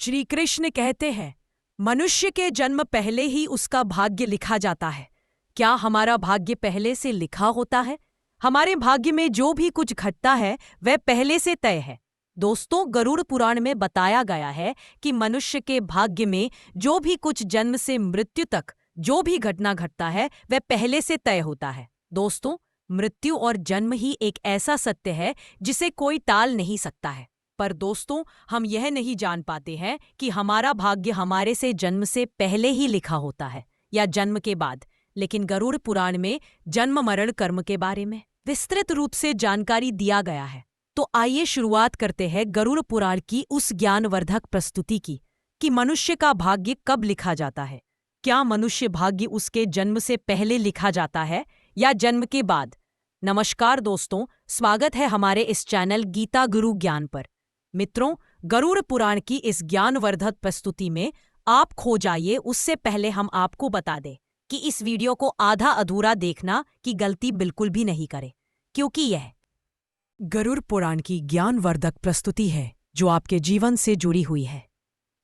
श्री कृष्ण कहते हैं, मनुष्य के जन्म पहले ही उसका भाग्य लिखा जाता है। क्या हमारा भाग्य पहले से लिखा होता है? हमारे भाग्य में जो भी कुछ घटता है वह पहले से तय है। दोस्तों, गरुड़ पुराण में बताया गया है कि मनुष्य के भाग्य में जो भी कुछ जन्म से मृत्यु तक जो भी घटना घटता है वह पहले से तय होता है। दोस्तों, मृत्यु और जन्म ही एक ऐसा सत्य है जिसे कोई टाल नहीं सकता है। पर दोस्तों, हम यह नहीं जान पाते हैं कि हमारा भाग्य हमारे से जन्म से पहले ही लिखा होता है या जन्म के बाद। लेकिन गरुड़ पुराण में जन्म मरण कर्म के बारे में विस्तृत रूप से जानकारी दिया गया है। तो आइए शुरुआत करते हैं गरुड़ पुराण की उस ज्ञानवर्धक प्रस्तुति की कि मनुष्य का भाग्य कब लिखा जाता है। क्या मनुष्य भाग्य उसके जन्म से पहले लिखा जाता है या जन्म के बाद? नमस्कार दोस्तों, स्वागत है हमारे इस चैनल गीता गुरु ज्ञान पर। मित्रों, गरुड़ पुराण की इस ज्ञानवर्धक प्रस्तुति में आप खो जाइए उससे पहले हम आपको बता दें कि इस वीडियो को आधा अधूरा देखना की गलती बिल्कुल भी नहीं करें, क्योंकि यह गरुड़ पुराण की ज्ञानवर्धक प्रस्तुति है जो आपके जीवन से जुड़ी हुई है।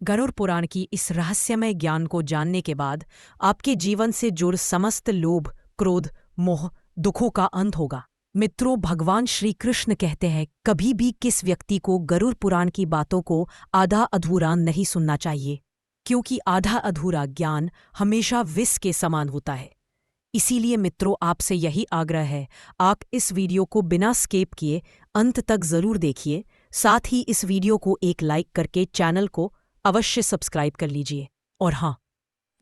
गरुड़ पुराण की इस रहस्यमय ज्ञान को जानने के बाद आपके जीवन से जुड़ समस्त लोभ, क्रोध, मोह, दुखों का अंत होगा। मित्रों, भगवान श्री कृष्ण कहते हैं, कभी भी किस व्यक्ति को गरुड़ पुराण की बातों को आधा अधूरा नहीं सुनना चाहिए, क्योंकि आधा अधूरा ज्ञान हमेशा विष के समान होता है। इसीलिए मित्रों, आपसे यही आग्रह है, आप इस वीडियो को बिना स्किप किए अंत तक जरूर देखिए। साथ ही इस वीडियो को एक लाइक करके चैनल को अवश्य सब्सक्राइब कर लीजिए। और हाँ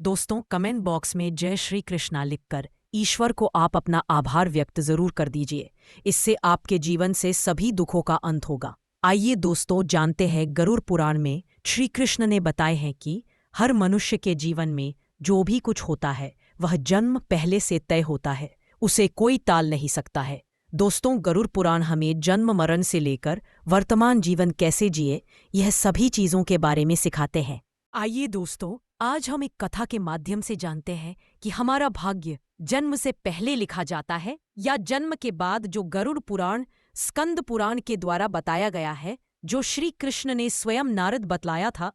दोस्तों, कमेंट बॉक्स में जय श्री कृष्णा लिखकर ईश्वर को आप अपना आभार व्यक्त जरूर कर दीजिए। इससे आपके जीवन से सभी दुखों का अंत होगा। आइए दोस्तों, जानते हैं गरुड़ पुराण में श्री कृष्ण ने बताए हैं कि हर मनुष्य के जीवन में जो भी कुछ होता है वह जन्म पहले से तय होता है, उसे कोई टाल नहीं सकता है। दोस्तों, गरुड़ पुराण हमें जन्म मरण से लेकर वर्तमान जीवन कैसे जिए, यह सभी चीजों के बारे में सिखाते हैं। आइए दोस्तों, आज हम एक कथा के माध्यम से जानते हैं कि हमारा भाग्य जन्म से पहले लिखा जाता है या जन्म के बाद, जो गरुड़ पुराण स्कंद पुराण के द्वारा बताया गया है, जो श्री कृष्ण ने स्वयं नारद बतलाया था।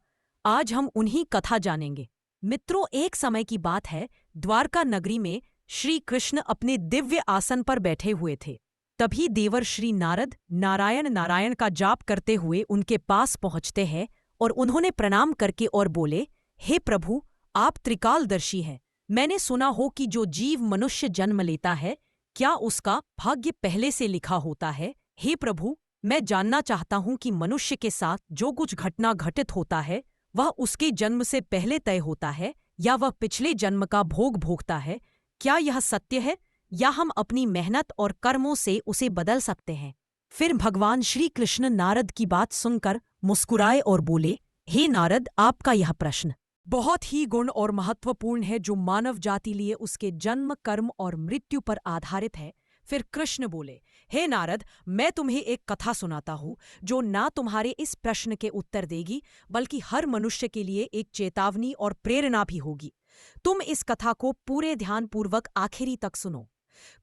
आज हम उन्हीं कथा जानेंगे। मित्रों, एक समय की बात है, द्वारका नगरी में श्री कृष्ण अपने दिव्य आसन पर बैठे हुए थे। तभी देवर श्री नारद नारायण नारायण का जाप करते हुए उनके पास पहुंचते हैं और उन्होंने प्रणाम करके और बोले, हे प्रभु, आप त्रिकालदर्शी हैं। मैंने सुना हो कि जो जीव मनुष्य जन्म लेता है, क्या उसका भाग्य पहले से लिखा होता है? हे प्रभु, मैं जानना चाहता हूं कि मनुष्य के साथ जो कुछ घटना घटित होता है वह उसके जन्म से पहले तय होता है या वह पिछले जन्म का भोग भोगता है? क्या यह सत्य है या हम अपनी मेहनत और कर्मों से उसे बदल सकते हैं? फिर भगवान श्री कृष्ण नारद की बात सुनकर मुस्कुराए और बोले, हे नारद, आपका यह प्रश्न बहुत ही गुण और महत्वपूर्ण है, जो मानव जाति लिए उसके जन्म, कर्म और मृत्यु पर आधारित है। फिर कृष्ण बोले, हे नारद, मैं तुम्हें एक कथा सुनाता हूँ जो ना तुम्हारे इस प्रश्न के उत्तर देगी, बल्कि हर मनुष्य के लिए एक चेतावनी और प्रेरणा भी होगी। तुम इस कथा को पूरे ध्यानपूर्वक आखिरी तक सुनो।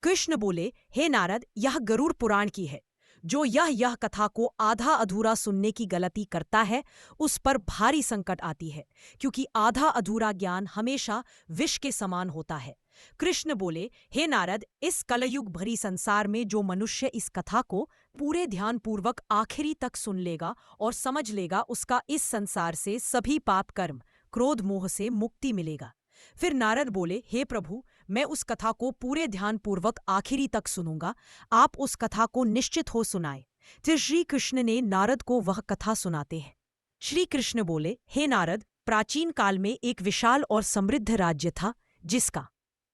कृष्ण बोले, हे नारद, यह गरुड़ पुराण की है। जो यह कथा को आधा अधूरा सुनने की गलती करता है, उस पर भारी संकट आती है, क्योंकि आधा अधूरा ज्ञान हमेशा विष के समान होता है। कृष्ण बोले, हे नारद, इस कलयुग भरी संसार में जो मनुष्य इस कथा को पूरे ध्यानपूर्वक आखिरी तक सुन लेगा और समझ लेगा, उसका इस संसार से सभी पाप कर्म, क्रोध, मोह से मुक्ति मिलेगा। फिर नारद बोले, हे प्रभु, मैं उस कथा को पूरे ध्यानपूर्वक आखिरी तक सुनूंगा। आप उस कथा को निश्चित हो सुनाए। फिर श्री कृष्ण ने नारद को वह कथा सुनाते हैं। श्री कृष्ण बोले, हे नारद, प्राचीन काल में एक विशाल और समृद्ध राज्य था जिसका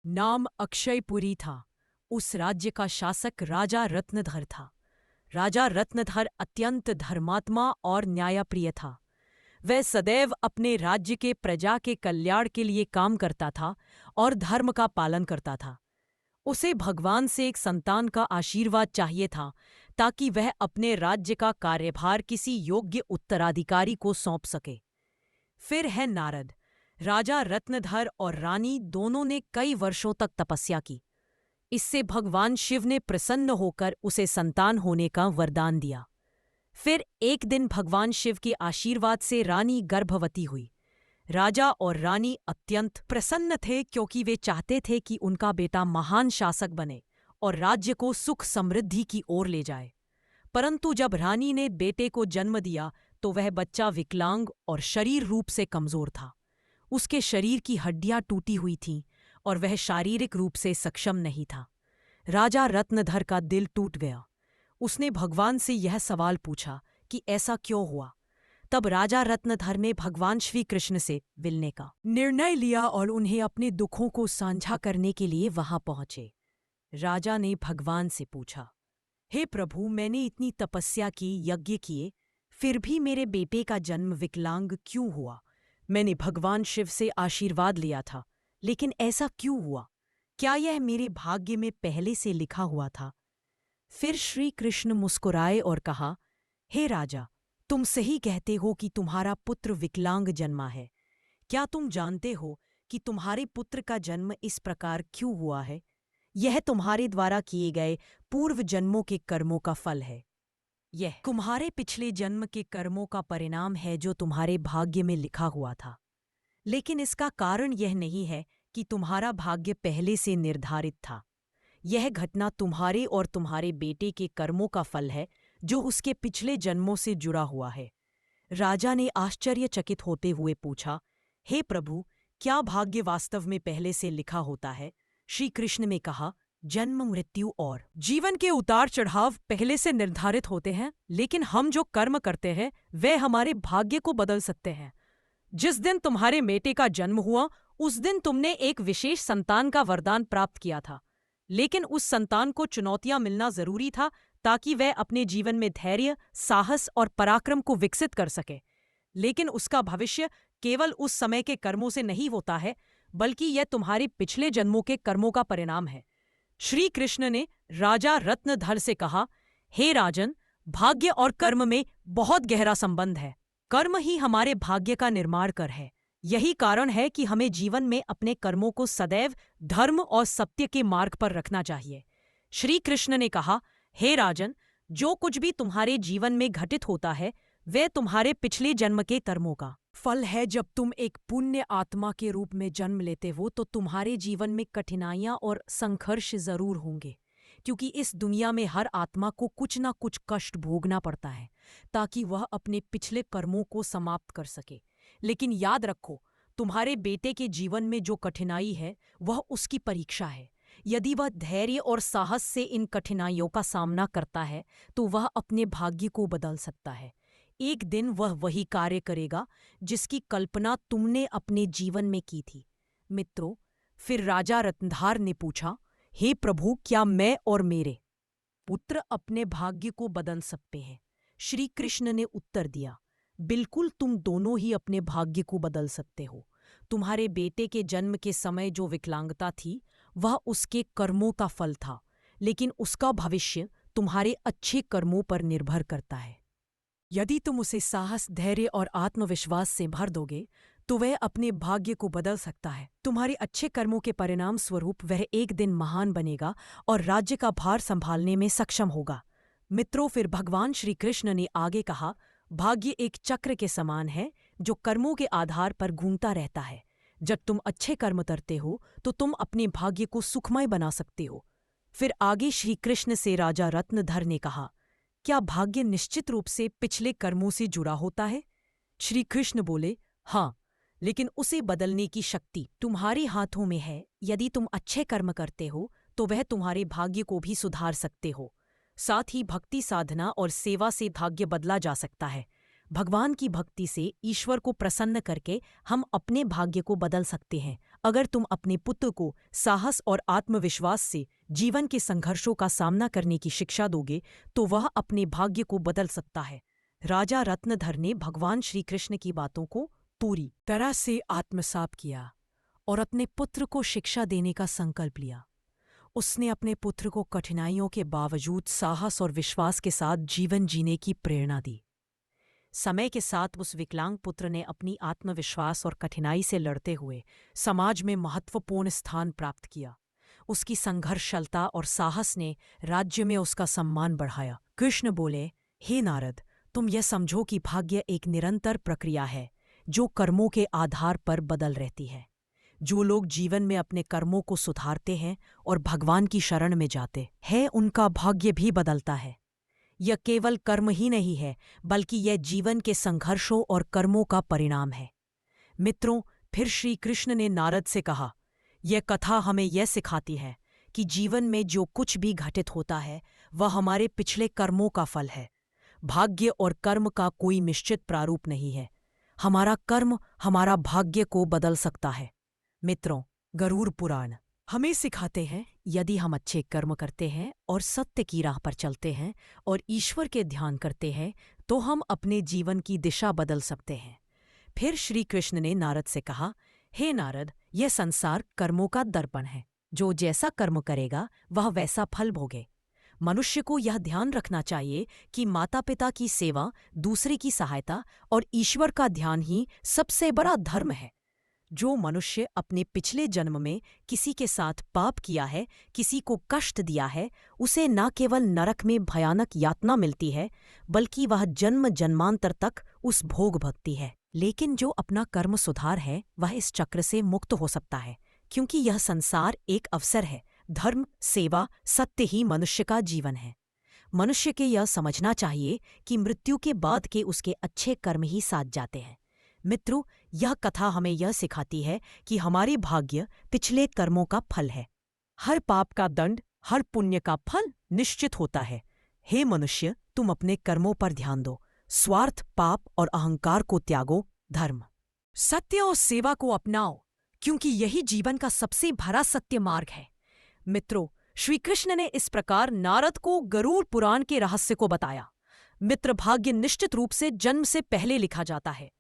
नाम अक्षयपुरी था। उस राज्य का शासक राजा रत्नधर था। राजा रत्नधर अत्यंत धर्मात्मा और न्यायप्रिय था। वह सदैव अपने राज्य के प्रजा के कल्याण के लिए काम करता था और धर्म का पालन करता था। उसे भगवान से एक संतान का आशीर्वाद चाहिए था, ताकि वह अपने राज्य का कार्यभार किसी योग्य उत्तराधिकारी को सौंप सके। फिर है नारद। राजा रत्नधर और रानी दोनों ने कई वर्षों तक तपस्या की। इससे भगवान शिव ने प्रसन्न होकर उसे संतान होने का वरदान दिया। फिर एक दिन भगवान शिव के आशीर्वाद से रानी गर्भवती हुई। राजा और रानी अत्यंत प्रसन्न थे क्योंकि वे चाहते थे कि उनका बेटा महान शासक बने और राज्य को सुख समृद्धि की ओर ले जाए। परंतु जब रानी ने बेटे को जन्म दिया तो वह बच्चा विकलांग और शरीर रूप से कमजोर था। उसके शरीर की हड्डियां टूटी हुई थीं और वह शारीरिक रूप से सक्षम नहीं था। राजा रत्नधर का दिल टूट गया। उसने भगवान से यह सवाल पूछा कि ऐसा क्यों हुआ। तब राजा रत्नधर ने भगवान श्री कृष्ण से मिलने का निर्णय लिया और उन्हें अपने दुखों को साझा करने के लिए वहां पहुंचे। राजा ने भगवान से पूछा, हे प्रभु, मैंने इतनी तपस्या की, यज्ञ किए, फिर भी मेरे बेटे का जन्म विकलांग क्यों हुआ? मैंने भगवान शिव से आशीर्वाद लिया था, लेकिन ऐसा क्यों हुआ? क्या यह मेरे भाग्य में पहले से लिखा हुआ था? फिर श्री कृष्ण मुस्कुराए और कहा, हे राजा, तुम सही कहते हो कि तुम्हारा पुत्र विकलांग जन्मा है। क्या तुम जानते हो कि तुम्हारे पुत्र का जन्म इस प्रकार क्यों हुआ है? यह तुम्हारे द्वारा किए गए पूर्व जन्मों के कर्मों का फल है। यह तुम्हारे पिछले जन्म के कर्मों का परिणाम है जो तुम्हारे भाग्य में लिखा हुआ था। लेकिन इसका कारण यह नहीं है कि तुम्हारा भाग्य पहले से निर्धारित था। यह घटना तुम्हारे और तुम्हारे बेटे के कर्मों का फल है जो उसके पिछले जन्मों से जुड़ा हुआ है। राजा ने आश्चर्यचकित होते हुए पूछा, हे प्रभु, क्या भाग्य वास्तव में पहले से लिखा होता है? श्री कृष्ण ने कहा, जन्म, मृत्यु और जीवन के उतार चढ़ाव पहले से निर्धारित होते हैं, लेकिन हम जो कर्म करते हैं वे हमारे भाग्य को बदल सकते हैं। जिस दिन तुम्हारे बेटे का जन्म हुआ उस दिन तुमने एक विशेष संतान का वरदान प्राप्त किया था, लेकिन उस संतान को चुनौतियां मिलना जरूरी था ताकि वह अपने जीवन में धैर्य, साहस और पराक्रम को विकसित कर सके। लेकिन उसका भविष्य केवल उस समय के कर्मों से नहीं होता है, बल्कि यह तुम्हारे पिछले जन्मों के कर्मों का परिणाम है। श्री कृष्ण ने राजा रत्नधर से कहा, हे राजन, भाग्य और कर्म में बहुत गहरा संबंध है। कर्म ही हमारे भाग्य का निर्माण कर है। यही कारण है कि हमें जीवन में अपने कर्मों को सदैव धर्म और सत्य के मार्ग पर रखना चाहिए। श्री कृष्ण ने कहा, हे राजन, जो कुछ भी तुम्हारे जीवन में घटित होता है वह तुम्हारे पिछले जन्म के कर्मों का फल है। जब तुम एक पुण्य आत्मा के रूप में जन्म लेते हो तो तुम्हारे जीवन में कठिनाइयां और संघर्ष जरूर होंगे, क्योंकि इस दुनिया में हर आत्मा को कुछ ना कुछ कष्ट भोगना पड़ता है ताकि वह अपने पिछले कर्मों को समाप्त कर सके। लेकिन याद रखो, तुम्हारे बेटे के जीवन में जो कठिनाई है वह उसकी परीक्षा है। यदि वह धैर्य और साहस से इन कठिनाइयों का सामना करता है तो वह अपने भाग्य को बदल सकता है। एक दिन वह वही कार्य करेगा जिसकी कल्पना तुमने अपने जीवन में की थी। मित्रों, फिर राजा रत्नधार ने पूछा, हे प्रभु, क्या मैं और मेरे पुत्र अपने भाग्य को बदल सकते हैं? श्री कृष्ण ने उत्तर दिया, बिल्कुल, तुम दोनों ही अपने भाग्य को बदल सकते हो। तुम्हारे बेटे के जन्म के समय जो विकलांगता थी वह उसके कर्मों का फल था, लेकिन उसका भविष्य तुम्हारे अच्छे कर्मों पर निर्भर करता है। यदि तुम उसे साहस, धैर्य और आत्मविश्वास से भर दोगे तो वह अपने भाग्य को बदल सकता है। तुम्हारे अच्छे कर्मों के परिणाम स्वरूप वह एक दिन महान बनेगा और राज्य का भार संभालने में सक्षम होगा। मित्रों, फिर भगवान श्री कृष्ण ने आगे कहा, भाग्य एक चक्र के समान है जो कर्मों के आधार पर घूमता रहता है। जब तुम अच्छे कर्म करते हो तो तुम अपने भाग्य को सुखमय बना सकते हो। फिर आगे श्री कृष्ण से राजा रत्नधर ने कहा, क्या भाग्य निश्चित रूप से पिछले कर्मों से जुड़ा होता है? श्री कृष्ण बोले, हाँ, लेकिन उसे बदलने की शक्ति तुम्हारे हाथों में है। यदि तुम अच्छे कर्म करते हो तो वह तुम्हारे भाग्य को भी सुधार सकते हो। साथ ही भक्ति, साधना और सेवा से भाग्य बदला जा सकता है। भगवान की भक्ति से ईश्वर को प्रसन्न करके हम अपने भाग्य को बदल सकते हैं। अगर तुम अपने पुत्र को साहस और आत्मविश्वास से जीवन के संघर्षों का सामना करने की शिक्षा दोगे तो वह अपने भाग्य को बदल सकता है। राजा रत्नधर ने भगवान श्री कृष्ण की बातों को पूरी तरह से आत्मसात किया और अपने पुत्र को शिक्षा देने का संकल्प लिया। उसने अपने पुत्र को कठिनाइयों के बावजूद साहस और विश्वास के साथ जीवन जीने की प्रेरणा दी। समय के साथ उस विकलांग पुत्र ने अपनी आत्मविश्वास और कठिनाई से लड़ते हुए समाज में महत्वपूर्ण स्थान प्राप्त किया। उसकी संघर्षशीलता और साहस ने राज्य में उसका सम्मान बढ़ाया। कृष्ण बोले, हे नारद, तुम यह समझो कि भाग्य एक निरंतर प्रक्रिया है जो कर्मों के आधार पर बदल रहती है। जो लोग जीवन में अपने कर्मों को सुधारते हैं और भगवान की शरण में जाते हैं, उनका भाग्य भी बदलता है। यह केवल कर्म ही नहीं है, बल्कि यह जीवन के संघर्षों और कर्मों का परिणाम है। मित्रों, फिर श्री कृष्ण ने नारद से कहा, यह कथा हमें यह सिखाती है कि जीवन में जो कुछ भी घटित होता है वह हमारे पिछले कर्मों का फल है। भाग्य और कर्म का कोई निश्चित प्रारूप नहीं है। हमारा कर्म हमारा भाग्य को बदल सकता है। मित्रों, गरुड़ पुराण हमें सिखाते हैं, यदि हम अच्छे कर्म करते हैं और सत्य की राह पर चलते हैं और ईश्वर के ध्यान करते हैं, तो हम अपने जीवन की दिशा बदल सकते हैं। फिर श्री कृष्ण ने नारद से कहा, हे नारद, यह संसार कर्मों का दर्पण है। जो जैसा कर्म करेगा वह वैसा फल भोगे। मनुष्य को यह ध्यान रखना चाहिए कि माता पिता की सेवा, दूसरे की सहायता और ईश्वर का ध्यान ही सबसे बड़ा धर्म है। जो मनुष्य अपने पिछले जन्म में किसी के साथ पाप किया है, किसी को कष्ट दिया है, उसे न केवल नरक में भयानक यातना मिलती है, बल्कि वह जन्म जन्मांतर तक उस भोग भोगती है। लेकिन जो अपना कर्म सुधार है, वह इस चक्र से मुक्त हो सकता है, क्योंकि यह संसार एक अवसर है। धर्म, सेवा, सत्य ही मनुष्य का जीवन है। मनुष्य के यह समझना चाहिए कि मृत्यु के बाद के उसके अच्छे कर्म ही साथ जाते हैं। मित्रों, यह कथा हमें यह सिखाती है कि हमारे भाग्य पिछले कर्मों का फल है। हर पाप का दंड, हर पुण्य का फल निश्चित होता है। हे मनुष्य, तुम अपने कर्मों पर ध्यान दो। स्वार्थ, पाप और अहंकार को त्यागो। धर्म, सत्य और सेवा को अपनाओ, क्योंकि यही जीवन का सबसे भरा सत्य मार्ग है। मित्रों, श्री कृष्ण ने इस प्रकार नारद को गरुड़ पुराण के रहस्य को बताया। मित्र, भाग्य निश्चित रूप से जन्म से पहले लिखा जाता है,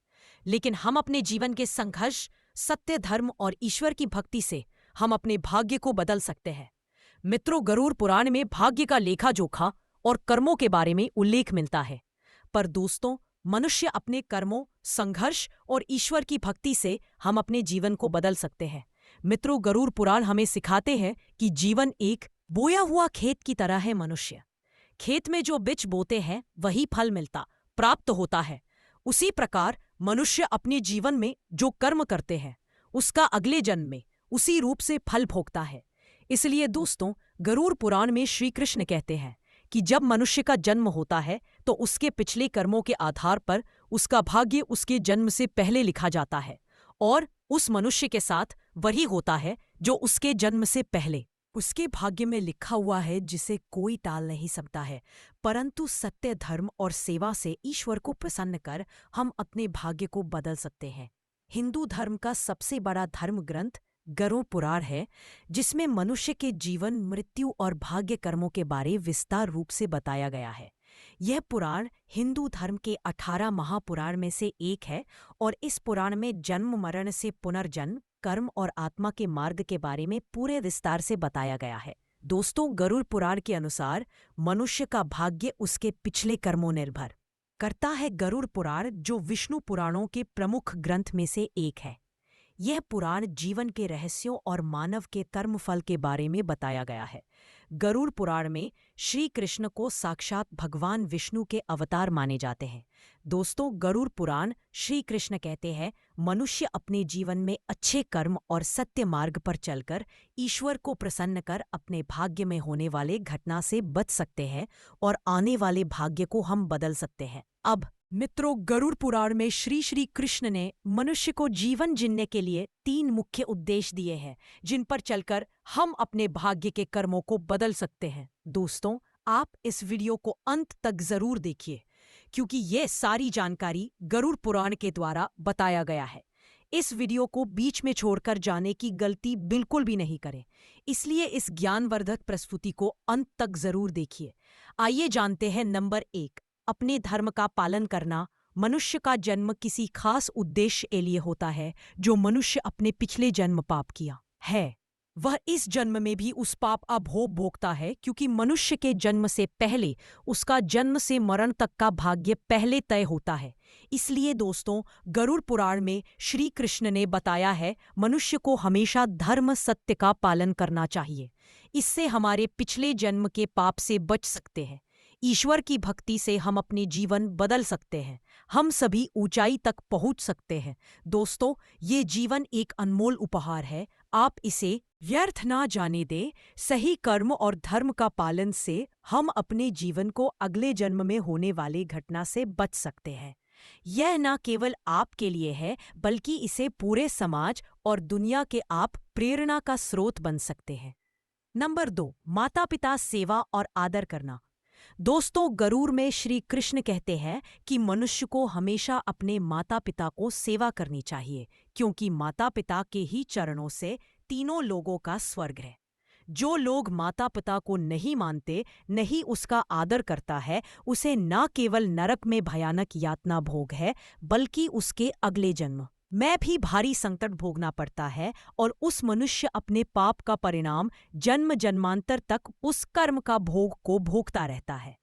लेकिन हम अपने जीवन के संघर्ष, सत्य, धर्म और ईश्वर की भक्ति से हम अपने भाग्य को बदल सकते हैं। मित्रों, गरुड़ पुराण में भाग्य का लेखा जोखा और कर्मों के बारे में उल्लेख मिलता है। पर दोस्तों, मनुष्य अपने कर्मों, संघर्ष और ईश्वर की भक्ति से हम अपने जीवन को बदल सकते हैं। मित्रों, गरुड़ पुराण हमें सिखाते हैं कि जीवन एक बोया हुआ खेत की तरह है। मनुष्य खेत में जो बीज बोते हैं वही फल मिलता प्राप्त होता है। उसी प्रकार मनुष्य अपने जीवन में जो कर्म करते हैं उसका अगले जन्म में उसी रूप से फल भोगता है। इसलिए दोस्तों, गरुड़ पुराण में श्री कृष्ण कहते हैं कि जब मनुष्य का जन्म होता है तो उसके पिछले कर्मों के आधार पर उसका भाग्य उसके जन्म से पहले लिखा जाता है, और उस मनुष्य के साथ वही होता है जो उसके जन्म से पहले उसके भाग्य में लिखा हुआ है, जिसे कोई टाल नहीं सकता है। परंतु सत्य, धर्म और सेवा से ईश्वर को प्रसन्न कर हम अपने भाग्य को बदल सकते हैं। हिंदू धर्म का सबसे बड़ा धर्म ग्रंथ गरुड़ पुराण है, जिसमें मनुष्य के जीवन, मृत्यु और भाग्य कर्मों के बारे विस्तार रूप से बताया गया है। यह पुराण हिंदू धर्म के 18 महापुराण में से एक है, और इस पुराण में जन्म, मरण से पुनर्जन्म, कर्म और आत्मा के मार्ग के बारे में पूरे विस्तार से बताया गया है। दोस्तों, गरुड़ पुराण के अनुसार मनुष्य का भाग्य उसके पिछले कर्मों निर्भर करता है। गरुड़ पुराण, जो विष्णु पुराणों के प्रमुख ग्रंथ में से एक है, यह पुराण जीवन के रहस्यों और मानव के कर्मफल के बारे में बताया गया है। गरुड़ पुराण में श्री कृष्ण को साक्षात भगवान विष्णु के अवतार माने जाते हैं। दोस्तों, गरुड़ पुराण श्री कृष्ण कहते हैं, मनुष्य अपने जीवन में अच्छे कर्म और सत्य मार्ग पर चलकर ईश्वर को प्रसन्न कर अपने भाग्य में होने वाले घटना से बच सकते हैं और आने वाले भाग्य को हम बदल सकते हैं। अब मित्रों, गरुड़ पुराण में श्री कृष्ण ने मनुष्य को जीवन जीने के लिए 3 मुख्य उद्देश्य दिए हैं, जिन पर चलकर हम अपने भाग्य के कर्मों को बदल सकते हैं। दोस्तों, आप इस वीडियो को अंत तक जरूर देखिए, क्योंकि ये सारी जानकारी गरुड़ पुराण के द्वारा बताया गया है। इस वीडियो को बीच में छोड़कर जाने की गलती बिल्कुल भी नहीं करें। इसलिए इस ज्ञानवर्धक प्रस्तुति को अंत तक जरूर देखिए। आइए जानते हैं। नंबर 1, अपने धर्म का पालन करना। मनुष्य का जन्म किसी खास उद्देश्य के लिए होता है। जो मनुष्य अपने पिछले जन्म पाप किया है, वह इस जन्म में भी उस पाप का भोग भोगता है, क्योंकि मनुष्य के जन्म से पहले उसका जन्म से मरण तक का भाग्य पहले तय होता है। इसलिए दोस्तों, गरुड़ पुराण में श्री कृष्ण ने बताया है, मनुष्य को हमेशा धर्म, सत्य का पालन करना चाहिए। इससे हमारे पिछले जन्म के पाप से बच सकते हैं। ईश्वर की भक्ति से हम अपने जीवन बदल सकते हैं, हम सभी ऊंचाई तक पहुंच सकते हैं। दोस्तों, ये जीवन एक अनमोल उपहार है, आप इसे व्यर्थ ना जाने दें। सही कर्म और धर्म का पालन से हम अपने जीवन को अगले जन्म में होने वाली घटना से बच सकते हैं। यह न केवल आपके लिए है, बल्कि इसे पूरे समाज और दुनिया के आप प्रेरणा का स्रोत बन सकते हैं। नंबर 2, माता पिता सेवा और आदर करना। दोस्तों, गरुड़ में श्री कृष्ण कहते हैं कि मनुष्य को हमेशा अपने माता पिता को सेवा करनी चाहिए, क्योंकि माता पिता के ही चरणों से तीनों लोगों का स्वर्ग है। जो लोग माता पिता को नहीं मानते, नहीं उसका आदर करता है, उसे न केवल नरक में भयानक यातना भोग है, बल्कि उसके अगले जन्म में भी भारी संकट भोगना पड़ता है, और उस मनुष्य अपने पाप का परिणाम जन्म जन्मांतर तक उस कर्म का भोग को भोगता रहता है।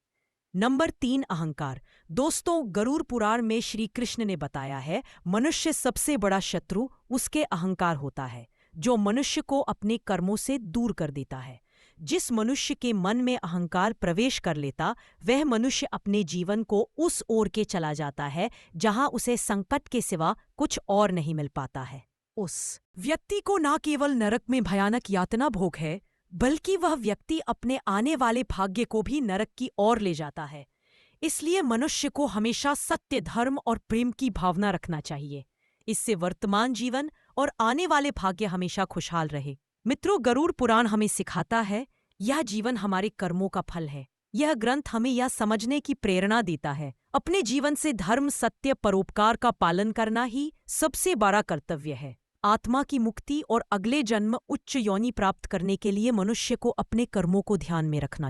नंबर 3, अहंकार। दोस्तों, गरुड़ पुराण में श्री कृष्ण ने बताया है, मनुष्य सबसे बड़ा शत्रु उसके अहंकार होता है, जो मनुष्य को अपने कर्मों से दूर कर देता है। जिस मनुष्य के मन में अहंकार प्रवेश कर लेता, वह मनुष्य अपने जीवन को उस ओर के चला जाता है जहां उसे संकट के सिवा कुछ और नहीं मिल पाता है। उस व्यक्ति को न केवल नरक में भयानक यातना भोग है, बल्कि वह व्यक्ति अपने आने वाले भाग्य को भी नरक की ओर ले जाता है। इसलिए मनुष्य को हमेशा सत्य, धर्म और प्रेम की भावना रखना चाहिए। इससे वर्तमान जीवन और आने वाले भाग्य हमेशा खुशहाल रहे। मित्रों, गरुड़ पुराण हमें सिखाता है, यह जीवन हमारे कर्मों का फल है। यह ग्रंथ हमें यह समझने की प्रेरणा देता है, अपने जीवन से धर्म, सत्य, परोपकार का पालन करना ही सबसे बड़ा कर्तव्य है। आत्मा की मुक्ति और अगले जन्म उच्च योनि प्राप्त करने के लिए मनुष्य को अपने कर्मों को ध्यान में रखना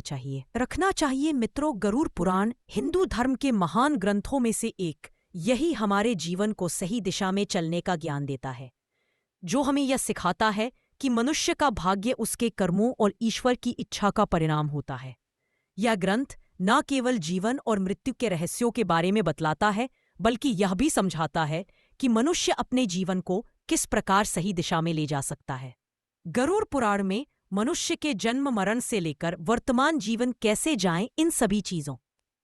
चाहिए। मित्रों, गरुड़ पुराण हिंदू धर्म के महान ग्रंथों में से एक। यही हमारे जीवन को सही दिशा में चलने का ज्ञान देता है, जो हमें यह सिखाता है कि मनुष्य का भाग्य उसके कर्मों और ईश्वर की इच्छा का परिणाम होता है। यह ग्रंथ न केवल जीवन और मृत्यु के रहस्यों के बारे में बतलाता है, बल्कि यह भी समझाता है कि मनुष्य अपने जीवन को किस प्रकार सही दिशा में ले जा सकता है। गरुड़ पुराण में मनुष्य के जन्म मरण से लेकर वर्तमान जीवन कैसे जाएं, इन सभी चीजों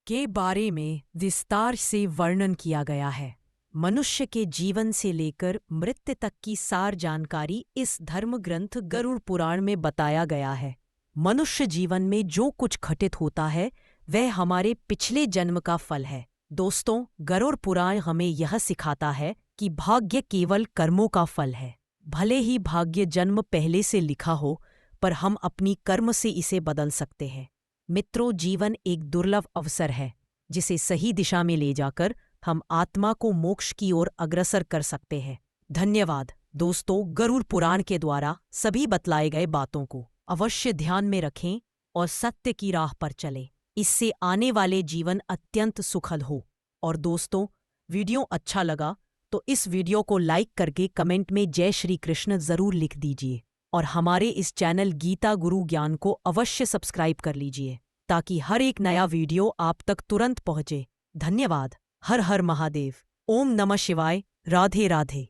के बारे में विस्तार से वर्णन किया गया है। मनुष्य के जीवन से लेकर मृत्यु तक की सार जानकारी इस धर्म ग्रंथ गरुड़ पुराण में बताया गया है। मनुष्य जीवन में जो कुछ घटित होता है, वह हमारे पिछले जन्म का फल है। दोस्तों, गरुड़ पुराण हमें यह सिखाता है कि भाग्य केवल कर्मों का फल है। भले ही भाग्य जन्म पहले से लिखा हो, पर हम अपनी कर्म से इसे बदल सकते हैं। मित्रों, जीवन एक दुर्लभ अवसर है, जिसे सही दिशा में ले जाकर हम आत्मा को मोक्ष की ओर अग्रसर कर सकते हैं। धन्यवाद। दोस्तों, गरुड़ पुराण के द्वारा सभी बतलाए गए बातों को अवश्य ध्यान में रखें और सत्य की राह पर चलें। इससे आने वाले जीवन अत्यंत सुखद हो। और दोस्तों, वीडियो अच्छा लगा तो इस वीडियो को लाइक करके कमेंट में जय श्री कृष्ण जरूर लिख दीजिए, और हमारे इस चैनल गीता गुरु ज्ञान को अवश्य सब्सक्राइब कर लीजिए, ताकि हर एक नया वीडियो आप तक तुरंत पहुंचे। धन्यवाद। हर हर महादेव। ओम नमः शिवाय। राधे राधे।